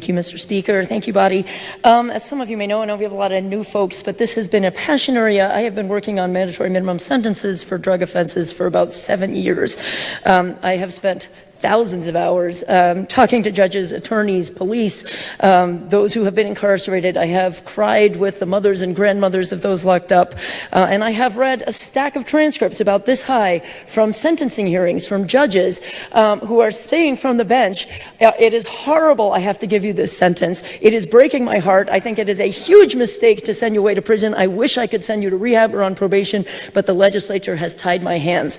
Thank you, Mr. Speaker. Thank you, body. As some of you may know, I know we have a lot of new folks, but this has been a passion area. I have been working on mandatory minimum sentences for drug offenses for about 7 years. I have spent thousands of hours talking to judges, attorneys, police, those who have been incarcerated. I have cried with the mothers and grandmothers of those locked up, and I have read a stack of transcripts about this high from sentencing hearings from judges who are staying from the bench. It is horrible. I have to give you this sentence. It is breaking my heart. I think it is a huge mistake to send you away to prison. I wish I could send you to rehab or on probation, but the legislature has tied my hands.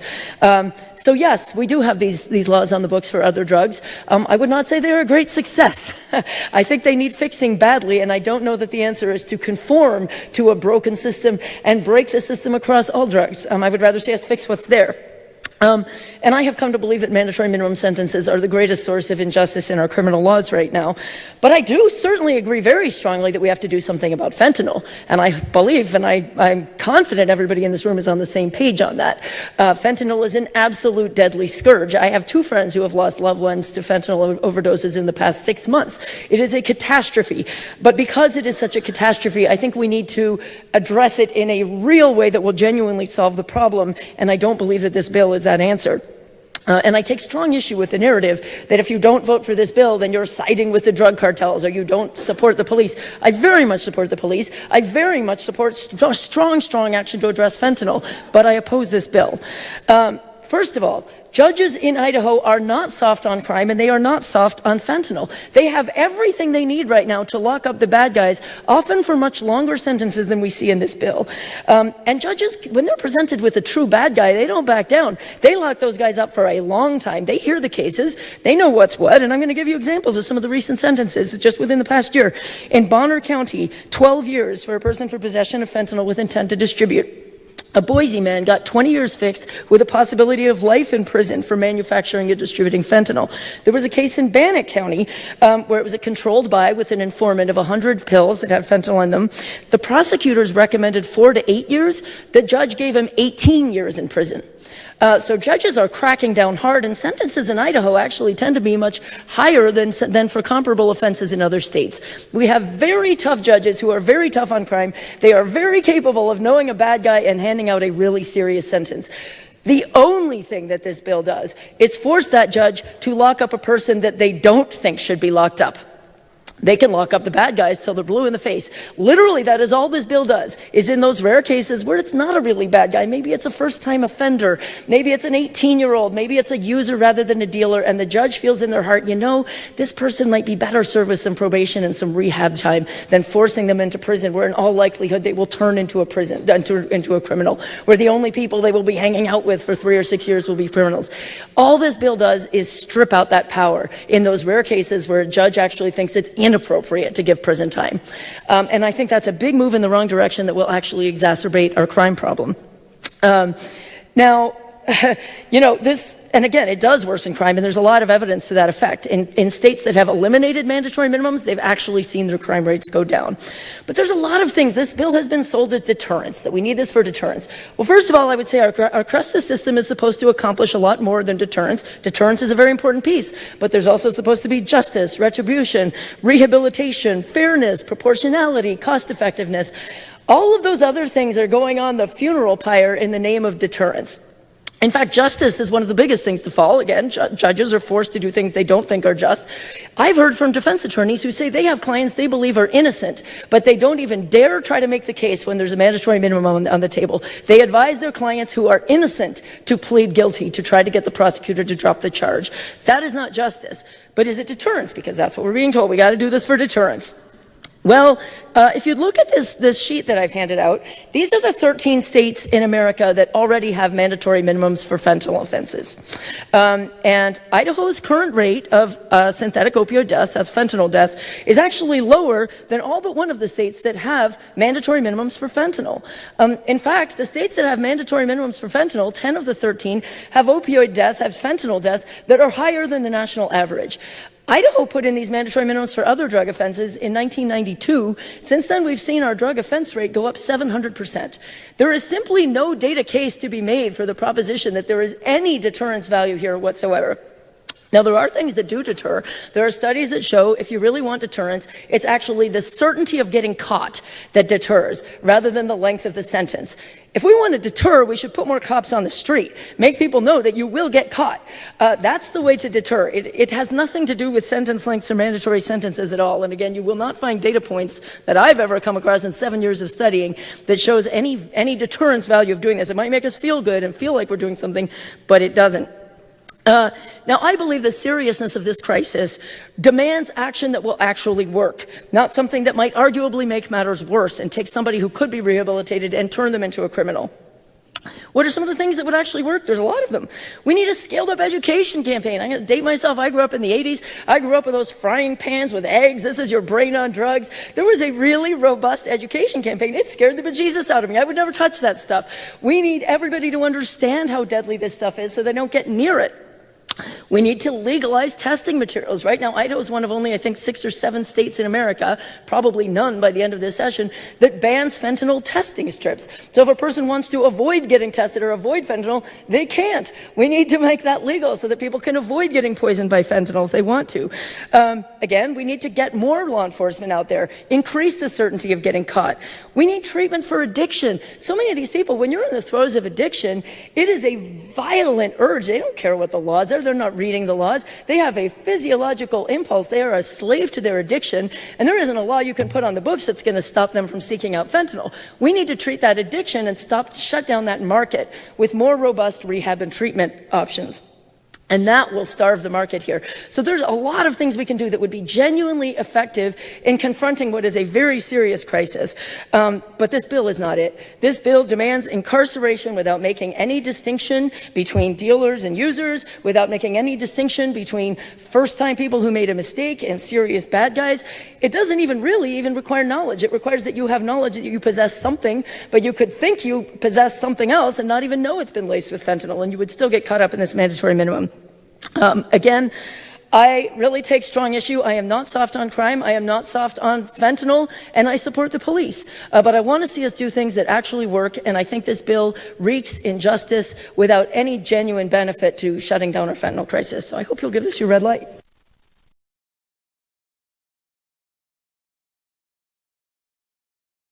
So yes, we do have these laws on the books for other drugs. I would not say they're a great success. I think they need fixing badly, and I don't know that the answer is to conform to a broken system and break the system across all drugs. I would rather see us fix what's there. And I have come to believe that mandatory minimum sentences are the greatest source of injustice in our criminal laws right now. But I do certainly agree very strongly that we have to do something about fentanyl. And I believe, and I'm confident everybody in this room is on the same page on that. Fentanyl is an absolute deadly scourge. I have 2 friends who have lost loved ones to fentanyl overdoses in the past 6 months. It is a catastrophe. But because it is such a catastrophe, I think we need to address it in a real way that will genuinely solve the problem. And I don't believe that this bill is that answer. And I take strong issue with the narrative that if you don't vote for this bill, then you're siding with the drug cartels or you don't support the police. I very much support the police. I very much support strong action to address fentanyl, but I oppose this bill. First of all, judges in Idaho are not soft on crime, and they are not soft on fentanyl. They have everything they need right now to lock up the bad guys, often for much longer sentences than we see in this bill. And judges, when they're presented with a true bad guy, they don't back down. They lock those guys up for a long time. They hear the cases. They know what's what, and I'm going to give you examples of some of the recent sentences just within the past year. In Bonner County, 12 years for a person for possession of fentanyl with intent to distribute. A Boise man got 20 years fixed with a possibility of life in prison for manufacturing and distributing fentanyl. There was a case in Bannock County where it was a controlled buy with an informant of 100 pills that had fentanyl in them. The prosecutors recommended 4 to 8 years. The judge gave him 18 years in prison. So judges are cracking down hard, and sentences in Idaho actually tend to be much higher than for comparable offenses in other states. We have very tough judges who are very tough on crime. They are very capable of knowing a bad guy and handing out a really serious sentence. The only thing that this bill does is force that judge to lock up a person that they don't think should be locked up. They can lock up the bad guys till they're blue in the face. Literally, that is all this bill does, is in those rare cases where it's not a really bad guy. Maybe it's a first-time offender. Maybe it's an 18-year-old. Maybe it's a user rather than a dealer. And the judge feels in their heart, you know, this person might be better served with some probation and some rehab time than forcing them into prison, where in all likelihood they will turn into a criminal, where the only people they will be hanging out with for 3 or 6 years will be criminals. All this bill does is strip out that power in those rare cases where a judge actually thinks it's inappropriate to give prison time. And I think that's a big move in the wrong direction that will actually exacerbate our crime problem. Now, you know, this, and again, it does worsen crime, and there's a lot of evidence to that effect. In states that have eliminated mandatory minimums, they've actually seen their crime rates go down. But there's a lot of things. This bill has been sold as deterrence, that we need this for deterrence. Well, first of all, I would say our justice system is supposed to accomplish a lot more than deterrence. Deterrence is a very important piece, but there's also supposed to be justice, retribution, rehabilitation, fairness, proportionality, cost effectiveness. All of those other things are going on the funeral pyre in the name of deterrence. In fact, justice is one of the biggest things to fall. Again, judges are forced to do things they don't think are just. I've heard from defense attorneys who say they have clients they believe are innocent, but they don't even dare try to make the case when there's a mandatory minimum on the table. They advise their clients who are innocent to plead guilty to try to get the prosecutor to drop the charge. That is not justice. But is it deterrence? Because that's what we're being told. We got to do this for deterrence. Well, if you look at this sheet that I've handed out, these are the 13 states in America that already have mandatory minimums for fentanyl offenses. And Idaho's current rate of synthetic opioid deaths, that's fentanyl deaths, is actually lower than all but one of the states that have mandatory minimums for fentanyl. In fact, the states that have mandatory minimums for fentanyl, 10 of the 13, have opioid deaths, have fentanyl deaths that are higher than the national average. Idaho put in these mandatory minimums for other drug offenses in 1992. Since then, we've seen our drug offense rate go up 700%. There is simply no data case to be made for the proposition that there is any deterrence value here whatsoever. Now, there are things that do deter. There are studies that show if you really want deterrence, it's actually the certainty of getting caught that deters, rather than the length of the sentence. If we want to deter, we should put more cops on the street. Make people know that you will get caught. That's the way to deter. It has nothing to do with sentence lengths or mandatory sentences at all. And again, you will not find data points that I've ever come across in 7 years of studying that shows any deterrence value of doing this. It might make us feel good and feel like we're doing something, but it doesn't. Now, I believe the seriousness of this crisis demands action that will actually work, not something that might arguably make matters worse and take somebody who could be rehabilitated and turn them into a criminal. What are some of the things that would actually work? There's a lot of them. We need a scaled-up education campaign. I'm going to date myself. I grew up in the 80s. I grew up with those frying pans with eggs. This is your brain on drugs. There was a really robust education campaign. It scared the bejesus out of me. I would never touch that stuff. We need everybody to understand how deadly this stuff is so they don't get near it. We need to legalize testing materials. Right now, Idaho is one of only, I think, 6 or 7 states in America, probably none by the end of this session, that bans fentanyl testing strips. So if a person wants to avoid getting tested or avoid fentanyl, they can't. We need to make that legal so that people can avoid getting poisoned by fentanyl if they want to. Again, we need to get more law enforcement out there, increase the certainty of getting caught. We need treatment for addiction. So many of these people, when you're in the throes of addiction, it is a violent urge. They don't care what the laws are. They're not reading the laws. They have a physiological impulse. They are a slave to their addiction, and there isn't a law you can put on the books that's going to stop them from seeking out fentanyl. We need to treat that addiction and shut down that market with more robust rehab and treatment options. And that will starve the market here. So there's a lot of things we can do that would be genuinely effective in confronting what is a very serious crisis. But this bill is not it. This bill demands incarceration without making any distinction between dealers and users, without making any distinction between first-time people who made a mistake and serious bad guys. It doesn't even require knowledge. It requires that you have knowledge that you possess something, but you could think you possess something else and not even know it's been laced with fentanyl, and you would still get caught up in this mandatory minimum. Again, I really take strong issue. I am not soft on crime. I am not soft on fentanyl, and I support the police. But I want to see us do things that actually work, and I think this bill reeks injustice without any genuine benefit to shutting down our fentanyl crisis. So I hope you'll give this your red light.